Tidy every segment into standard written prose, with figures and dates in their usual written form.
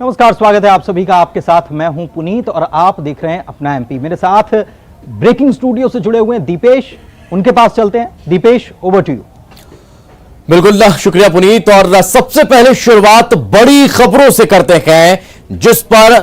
नमस्कार, स्वागत है आप सभी का। आपके साथ मैं हूं पुनीत और आप देख रहे हैं अपना एमपी। मेरे साथ ब्रेकिंग स्टूडियो से जुड़े हुए हैं दीपेश, उनके पास चलते हैं। Deepesh, over to you. बिल्कुल, शुक्रिया पुनीत। और सबसे पहले शुरुआत बड़ी खबरों से करते हैं जिस पर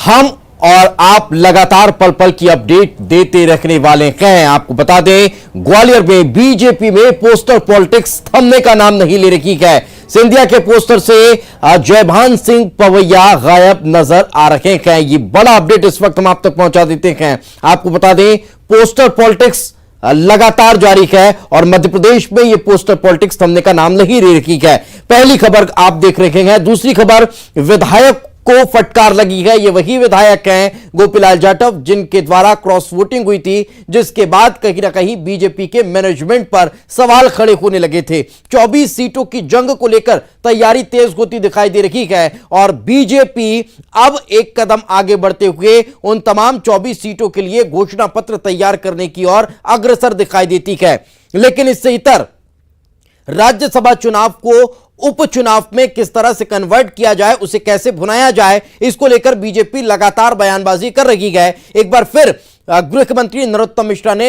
हम और आप लगातार पल पल की अपडेट देते रखने वाले हैं। आपको बता दें, ग्वालियर में बीजेपी में पोस्टर पॉलिटिक्स थमने का नाम नहीं ले रही है। सिंधिया के पोस्टर से जयभान सिंह पवैया गायब नजर आ रहे हैं। ये बड़ा अपडेट इस वक्त हम आप तक पहुंचा देते हैं। आपको बता दें, पोस्टर पॉलिटिक्स लगातार जारी है और मध्य प्रदेश में यह पोस्टर पॉलिटिक्स थमने का नाम नहीं ले रही है। पहली खबर आप देख रहे हैं। दूसरी खबर, विधायक को फटकार लगी है। ये वही विधायक हैं गोपीलाल जाटव जिनके द्वारा क्रॉस वोटिंग हुई थी, जिसके बाद कहीं ना कहीं बीजेपी के मैनेजमेंट पर सवाल खड़े होने लगे थे। 24 सीटों की जंग को लेकर तैयारी तेज होती दिखाई दे रही है और बीजेपी अब एक कदम आगे बढ़ते हुए उन तमाम 24 सीटों के लिए घोषणा पत्र तैयार करने की ओर अग्रसर दिखाई देती है। लेकिन इससे इतर राज्यसभा चुनाव को उपचुनाव में किस तरह से कन्वर्ट किया जाए, उसे कैसे भुनाया जाए, इसको लेकर बीजेपी लगातार बयानबाजी कर रही है। एक बार फिर गृह मंत्री नरोत्तम मिश्रा ने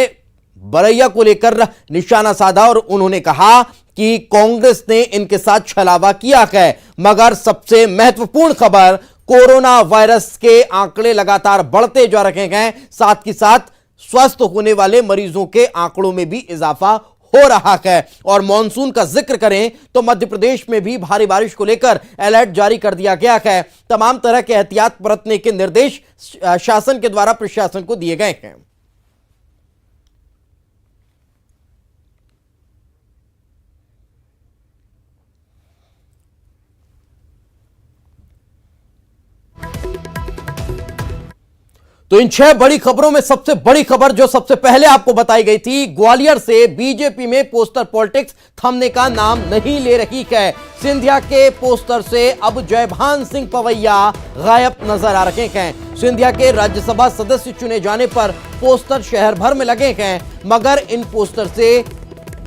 बरैया को लेकर निशाना साधा और उन्होंने कहा कि कांग्रेस ने इनके साथ छलावा किया है। मगर सबसे महत्वपूर्ण खबर, कोरोना वायरस के आंकड़े लगातार बढ़ते जा रहे हैं, साथ ही साथ स्वस्थ होने वाले मरीजों के आंकड़ों में भी इजाफा हो रहा है। और मॉनसून का जिक्र करें तो मध्य प्रदेश में भी भारी बारिश को लेकर अलर्ट जारी कर दिया गया है। तमाम तरह के एहतियात बरतने के निर्देश शासन के द्वारा प्रशासन को दिए गए हैं। तो इन 6 बड़ी खबरों में सबसे बड़ी खबर जो सबसे पहले आपको बताई गई थी, ग्वालियर से बीजेपी में पोस्टर पॉलिटिक्स थमने का नाम नहीं ले रही है। सिंधिया के पोस्टर से अब जयभान सिंह पवैया गायब नजर आ रहे हैं। सिंधिया के राज्यसभा सदस्य चुने जाने पर पोस्टर शहर भर में लगे हैं, मगर इन पोस्टर से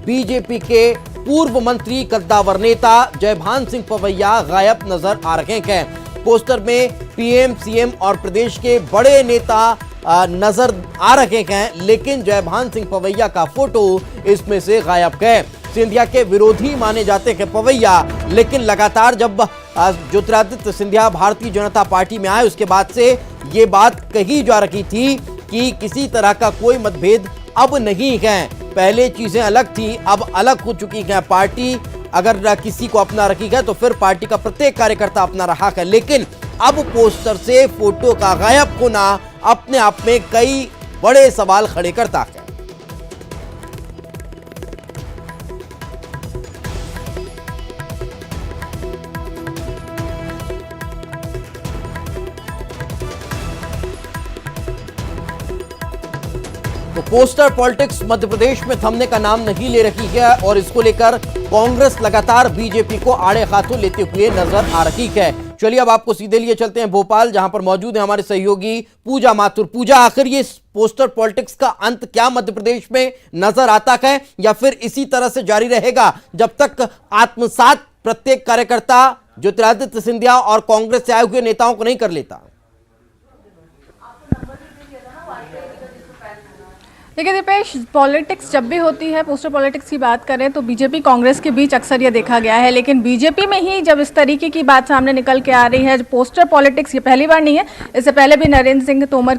बीजेपी के पूर्व मंत्री कद्दावर नेता जयभान सिंह पवैया गायब नजर आ रहे हैं। पोस्टर में पीएम, सीएम और प्रदेश के बड़े नेता नजर आ रहे हैं, लेकिन जयभान सिंह पवैया का फोटो इसमें से गायब है। सिंधिया के विरोधी माने जाते हैं पवैया, लेकिन लगातार जब ज्योतिरादित्य सिंधिया भारतीय जनता पार्टी में आए, उसके बाद से ये बात कही जा रही थी कि किसी तरह का कोई मतभेद अब नहीं है। पहले चीजें अलग थी, अब अलग हो चुकी है। पार्टी अगर किसी को अपना रखी है तो फिर पार्टी का प्रत्येक कार्यकर्ता अपना रहा है, लेकिन अब पोस्टर से फोटो का गायब होना अपने आप में कई बड़े सवाल खड़े करता है। तो पोस्टर पॉलिटिक्स मध्य प्रदेश में थमने का नाम नहीं ले रही है और इसको लेकर कांग्रेस लगातार बीजेपी को आड़े हाथों लेते हुए नजर आ रही है। चलिए अब आपको सीधे लिए चलते हैं भोपाल, जहां पर मौजूद है हमारे सहयोगी पूजा माथुर। पूजा, आखिर ये पोस्टर पॉलिटिक्स का अंत क्या मध्य प्रदेश में नजर आता है, या फिर इसी तरह से जारी रहेगा जब तक आत्मसात प्रत्येक कार्यकर्ता ज्योतिरादित्य सिंधिया और कांग्रेस से आए हुए नेताओं को नहीं कर लेता? देखिए दीपेश, पॉलिटिक्स जब भी होती है, पोस्टर पॉलिटिक्स की बात करें तो बीजेपी कांग्रेस के बीच अक्सर ये देखा गया है, लेकिन बीजेपी में ही जब इस तरीके की बात सामने निकल के आ रही है, पोस्टर पॉलिटिक्स ये पहली बार नहीं है। इससे पहले भी नरेंद्र सिंह तोमर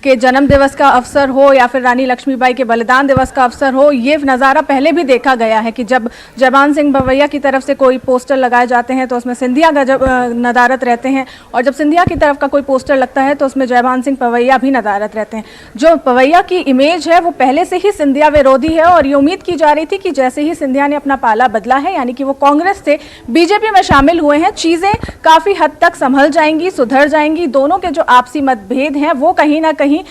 के जन्म दिवस का अवसर हो या फिर रानी लक्ष्मीबाई के बलिदान दिवस का अवसर हो, ये नज़ारा पहले भी देखा गया है कि जब जयभान सिंह पवैया की तरफ से कोई पोस्टर लगाए जाते हैं तो उसमें सिंधिया नदारत रहते हैं, और जब सिंधिया की तरफ का कोई पोस्टर लगता है तो उसमें जयभान सिंह पवैया भी नदारत रहते हैं। जो पवैया की इमेज वो पहले से ही सिंधिया विरोधी है और ये उम्मीद की जा रही थी कि जैसे ही सिंधिया ने अपना पाला बदला है, यानी कि वो कांग्रेस से बीजेपी में शामिल हुए हैं, चीजें काफी हद तक संभल जाएंगी, सुधर जाएंगी। दोनों के जो आपसी मतभेद हैं वो कहीं ना कहीं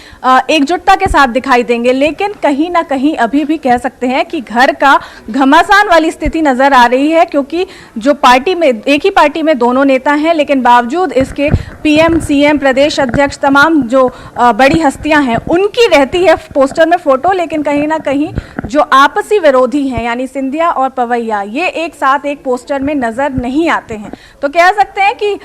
एकजुटता के साथ दिखाई देंगे, लेकिन कहीं ना कहीं अभी भी कह सकते हैं कि घर का घमासान वाली स्थिति नजर आ रही है, क्योंकि जो पार्टी में एक ही पार्टी में दोनों नेता हैं, लेकिन बावजूद इसके पीएम, सीएम, प्रदेश अध्यक्ष, तमाम जो बड़ी हस्तियां हैं उनकी रहती है पोस्टर में में फोटो, लेकिन कहीं ना कहीं जो आपसी विरोधी हैं यानी सिंधिया और पवैया, ये एक साथ एक पोस्टर में नजर नहीं आते हैं। तो कह सकते हैं कि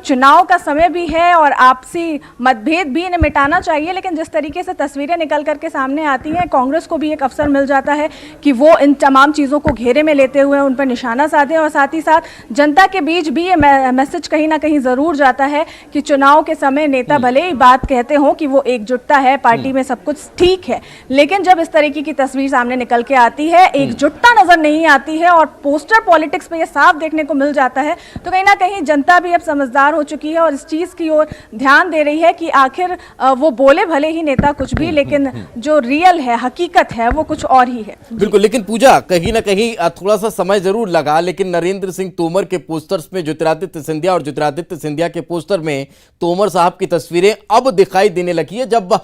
चुनाव का समय भी है और आपसी मतभेद भी इन्हें मिटाना चाहिए, लेकिन जिस तरीके से तस्वीरें निकल करके सामने आती हैं, कांग्रेस को भी एक अवसर मिल जाता है कि वो इन तमाम चीज़ों को घेरे में लेते हुए उन पर निशाना साधे, और साथ ही साथ जनता के बीच भी ये मैसेज कहीं ना कहीं ज़रूर जाता है कि चुनाव के समय नेता भले ही बात कहते हों कि वो एकजुटता है, पार्टी में सब कुछ ठीक है, लेकिन जब इस तरीके की तस्वीर सामने निकल के आती है, एकजुटता नजर नहीं आती है और पोस्टर पॉलिटिक्स पे ये साफ देखने को मिल जाता है, तो कहीं ना कहीं जनता भी अब समझदार हो चुकी है और इस चीज की ओर ध्यान दे रही है कि आखिर वो बोले भले ही नेता कुछ भी, लेकिन जो रियल है, हकीकत है, वो कुछ और ही है। बिल्कुल, लेकिन पूजा कहीं ना कहीं थोड़ा सा समय जरूर लगा, लेकिन नरेंद्र सिंह तोमर के पोस्टर्स में ज्योतिरादित्य सिंधिया और ज्योतिरादित्य सिंधिया के पोस्टर में तोमर साहब की तस्वीरें अब दिखाई देने लगी है। जब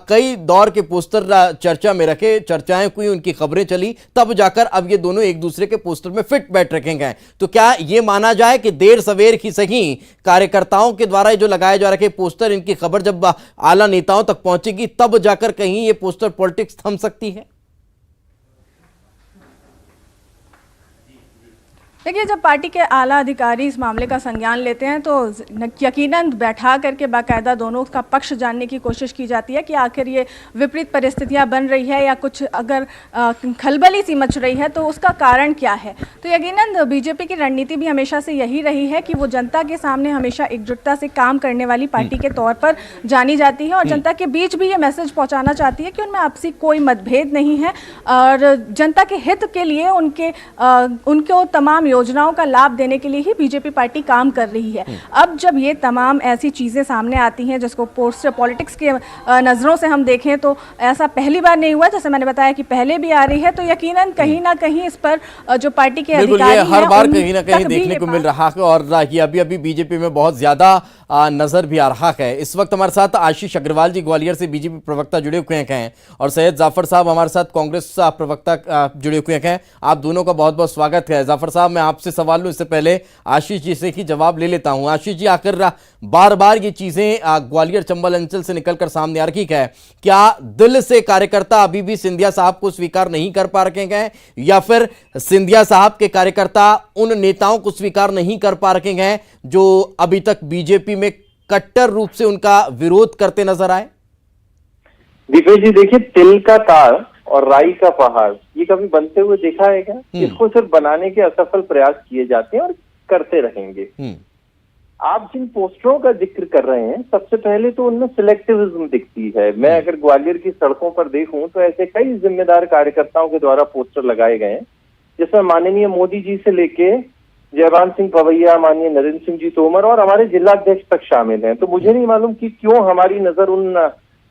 कई दौर के पोस्टर चर्चा में रखे, चर्चाएं हुई, उनकी खबरें चली, तब जाकर अब ये दोनों एक दूसरे के पोस्टर में फिट बैठ रखे गए। तो क्या ये माना जाए कि देर सवेर ही सही कार्यकर्ताओं के द्वारा जो लगाए जा रखे पोस्टर, इनकी खबर जब आला नेताओं तक पहुंचेगी तब जाकर कहीं ये पोस्टर पॉलिटिक्स थम सकती है? देखिए, जब पार्टी के आला अधिकारी इस मामले का संज्ञान लेते हैं तो यकीनन बैठा करके बाकायदा दोनों का पक्ष जानने की कोशिश की जाती है कि आखिर ये विपरीत परिस्थितियां बन रही है या कुछ अगर खलबली सी मच रही है तो उसका कारण क्या है। तो यकीनन बीजेपी की रणनीति भी हमेशा से यही रही है कि वो जनता के सामने हमेशा एकजुटता से काम करने वाली पार्टी के तौर पर जानी जाती है और जनता के बीच भी ये मैसेज पहुँचाना चाहती है कि उनमें आपसी कोई मतभेद नहीं है और जनता के हित के लिए उनको तमाम योजनाओं का लाभ देने के लिए ही बीजेपी पार्टी काम कर रही है। अब जब ये तमाम ऐसी चीज़ें सामने आती हैं जिसको पोस्टर पॉलिटिक्स के नज़रों से हम देखें तो ऐसा पहली बार नहीं हुआ, जैसे मैंने बताया कि पहले भी आ रही है, तो यकीनन कहीं ना कहीं इस पर जो पार्टी के अधिकारी हर बार कहीं ना कहीं देखने को मिल रहा है और ये अभी बीजेपी में बहुत ज्यादा नजर भी आ रहा है। इस वक्त हमारे साथ आशीष अग्रवाल जी ग्वालियर से बीजेपी प्रवक्ता जुड़े हुए हैं और सैयद जाफर साहब हमारे साथ कांग्रेस प्रवक्ता जुड़े हुए हैं। आप दोनों का बहुत बहुत स्वागत है। जाफर साहब, मैं आपसे सवाल लूं इससे पहले आशीष जी से ही जवाब ले लेता हूं। आशीष जी, आखिर बार बार ये चीजें ग्वालियर चंबल अंचल से निकलकर सामने आ रही है, क्या दिल से कार्यकर्ता अभी भी सिंधिया साहब को स्वीकार नहीं कर पा रहे हैं या फिर सिंधिया साहब के कार्यकर्ता उन नेताओं को स्वीकार नहीं कर पा रहे हैं जो अभी तक बीजेपी में कट्टर रूप से उनका विरोध करते नजर आए? दीपेश जी, देखिए, तिल का ताड़ और राई का पहाड़ ये कभी बनते हुए देखा है क्या? इसको सिर्फ बनाने के असफल प्रयास किए जाते हैं और करते रहेंगे। आप जिन पोस्टरों का जिक्र कर रहे हैं, सबसे पहले तो उनमें सिलेक्टिविज्म दिखती है। मैं अगर ग्वालियर की सड़कों पर देखूं तो ऐसे कई जिम्मेदार कार्यकर्ताओं के द्वारा पोस्टर लगाए गए हैं जिसमें माननीय मोदी जी से लेके जयवान सिंह पवैया, माननीय नरेंद्र सिंह जी तोमर और हमारे जिलाध्यक्ष तक शामिल हैं। तो मुझे नहीं मालूम कि क्यों हमारी नजर उन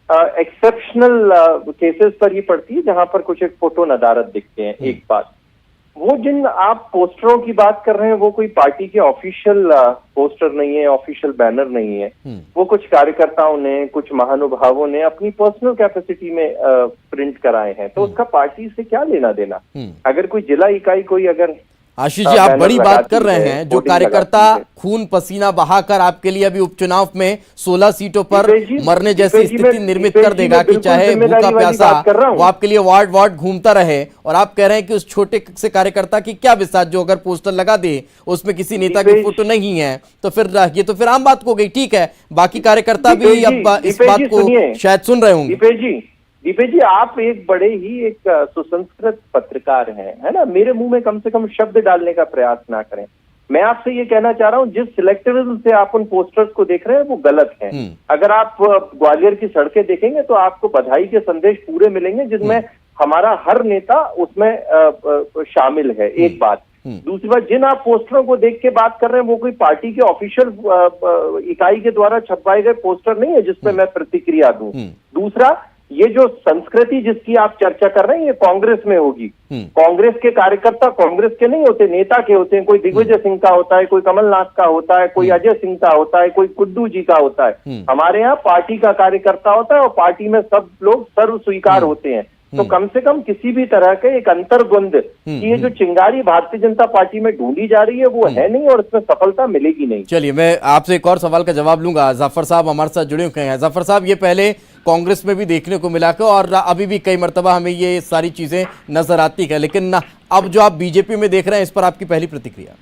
एक्सेप्शनल केसेस पर ही पड़ती है जहां पर कुछ एक फोटो नदारत दिखते हैं। एक बात, वो जिन आप पोस्टरों की बात कर रहे हैं वो कोई पार्टी के ऑफिशियल पोस्टर नहीं है, ऑफिशियल बैनर नहीं है। वो कुछ कार्यकर्ताओं ने, कुछ महानुभावों ने अपनी पर्सनल कैपेसिटी में प्रिंट कराए हैं, तो उसका पार्टी से क्या लेना देना। अगर कोई जिला इकाई कोई अगर आशीष जी, आप बड़ी बात कर रहे हैं। जो कार्यकर्ता खून पसीना बहाकर आपके लिए अभी उपचुनाव में 16 सीटों पर मरने जैसी स्थिति निर्मित कर देगा कि चाहे भूखा प्यासा वो आपके लिए वार्ड वार्ड घूमता रहे, और आप कह रहे हैं कि उस छोटे से कार्यकर्ता की क्या विसात जो अगर पोस्टर लगा दे उसमें किसी नेता की फोटो नहीं है, तो फिर ये तो फिर आम बात हो गई। ठीक है, बाकी कार्यकर्ता भी अब इस बात को शायद सुन रहे होंगे। दीपेश जी, आप एक बड़े ही एक सुसंस्कृत पत्रकार हैं, है ना? मेरे मुंह में कम से कम शब्द डालने का प्रयास ना करें। मैं आपसे ये कहना चाह रहा हूं, जिस सिलेक्टिविज्म से आप उन पोस्टर्स को देख रहे हैं वो गलत है। अगर आप ग्वालियर की सड़कें देखेंगे तो आपको बधाई के संदेश पूरे मिलेंगे जिसमें हमारा हर नेता उसमें शामिल है। एक बात। दूसरी बात, जिन आप पोस्टरों को देख के बात कर रहे हैं वो कोई पार्टी के ऑफिशियल इकाई के द्वारा छपवाए गए पोस्टर नहीं है जिसपे मैं प्रतिक्रिया दूं। दूसरा, ये जो संस्कृति जिसकी आप चर्चा कर रहे हैं ये कांग्रेस में होगी। कांग्रेस के कार्यकर्ता कांग्रेस के नहीं होते, नेता के होते हैं। कोई दिग्विजय सिंह का होता है, कोई कमलनाथ का होता है, कोई अजय सिंह का होता है, कोई कुड्डू जी का होता है। हमारे यहाँ पार्टी का कार्यकर्ता होता है और पार्टी में सब लोग सर्व स्वीकार होते हैं। तो कम से कम किसी भी तरह के एक अंतर्द्वंद की ये जो चिंगारी भारतीय जनता पार्टी में ढूंढी जा रही है वो है नहीं और इसमें सफलता मिलेगी नहीं। चलिए, मैं आपसे एक और सवाल का जवाब लूंगा। जाफर साहब हमारे साथ जुड़े हुए हैं। जाफर साहब, ये पहले कांग्रेस में भी देखने को मिला और अभी भी कई मर्तबा हमें ये सारी चीजें नजर आती है, लेकिन अब जो आप बीजेपी में देख रहे हैं, इस पर आपकी पहली प्रतिक्रिया?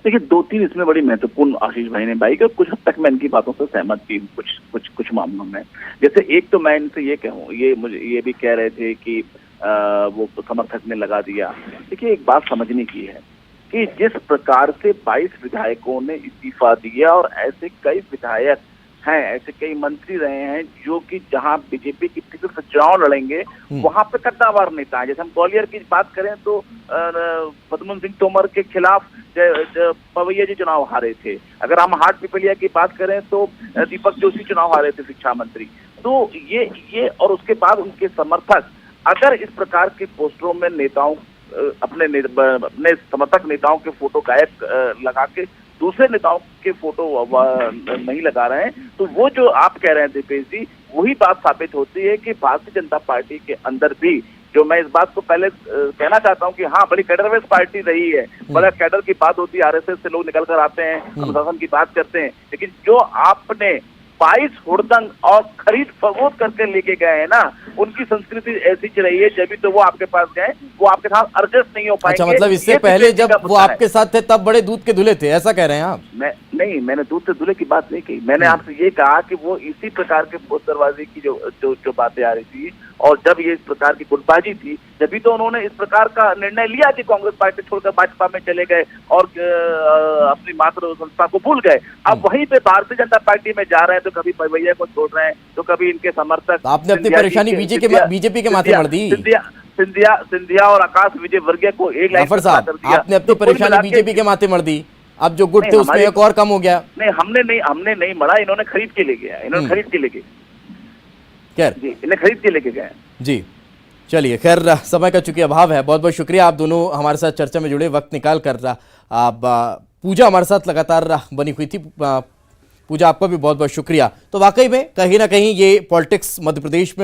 देखिए, 2-3 इसमें बड़ी महत्वपूर्ण आशीष भाई ने बाई, कुछ हद तक मैं इनकी बातों से सहमत थी कुछ मामलों में। जैसे एक तो मैं इनसे ये कहूँ, ये मुझे ये भी कह रहे थे कि वो समर्थक ने लगा दिया। देखिए, एक बात समझने की है कि जिस प्रकार से 22 विधायकों ने इस्तीफा दिया और ऐसे कई विधायक हैं, ऐसे कई मंत्री रहे हैं जो कि जहां बीजेपी की टिकट से चुनाव लड़ेंगे वहां पे कद्दावर नेता है। जैसे हम ग्वालियर की बात करें तो पद्मन सिंह तोमर के खिलाफ पवैया जी चुनाव हारे थे। अगर हम हाट पिपलिया की बात करें तो दीपक जोशी चुनाव हारे थे, शिक्षा मंत्री। तो ये और उसके बाद उनके समर्थक अगर इस प्रकार के पोस्टरों में नेताओं अपने समर्थक नेताओं के फोटो गायब लगा के दूसरे नेताओं के फोटो नहीं लगा रहे हैं, तो वो जो आप कह रहे हैं दीपेश जी, वही बात साबित होती है कि भारतीय जनता पार्टी के अंदर भी, जो मैं इस बात को पहले कहना चाहता हूं कि हाँ, बड़ी कैडरवेस पार्टी रही है, बड़ा कैडर की बात होती है, आरएसएस से लोग निकल कर आते हैं, अनुशासन की बात करते हैं, लेकिन जो आपने 22 हुड़दंग और खरीद फरोख्त करके लेके गए हैं ना, उनकी संस्कृति ऐसी रही है, जब भी तो वो आपके पास गए, वो आपके साथ एडजस्ट नहीं हो पाएंगे। अच्छा, मतलब इससे पहले जब वो आपके साथ थे तब बड़े दूध के धुले थे, ऐसा कह रहे हैं आप? मैंने दूध से धुले की बात नहीं कही। मैंने आपसे ये कहा कि वो इसी प्रकार के पोस्टरबाजी की जो बातें आ रही थी, और जब ये इस प्रकार की गुटबाजी थी, जब भी तो उन्होंने इस प्रकार का निर्णय लिया कि कांग्रेस पार्टी छोड़कर भाजपा में चले गए और अपनी मातृ संस्था को भूल गए। अब वहीं पे भारतीय जनता पार्टी में जा रहे हैं, तो कभी पवैया को छोड़ रहे हैं, तो कभी इनके समर्थक। आपने अपनी परेशानी बीजेपी के माथे मर दी। सिंधिया और आकाश विजयवर्गीय को एक लाइन जाफर साहब, आपने अपनी परेशानी बीजेपी के माथे मर दी। अब जो गुट थे उसमें एक और कम हो गया। नहीं, हमने नहीं मरा, इन्होंने खरीद के ले गया, खरीद के लेके खैर जी, इन्हें खरीद के लेके गए जी। चलिए, खैर समय का चूंकि अभाव है, बहुत बहुत शुक्रिया आप दोनों हमारे साथ चर्चा में जुड़े, वक्त निकाल कर आप पूजा हमारे साथ लगातार बनी हुई थी। पूजा, आपका भी बहुत बहुत शुक्रिया। तो वाकई में कहीं ना कहीं ये पॉलिटिक्स मध्य प्रदेश में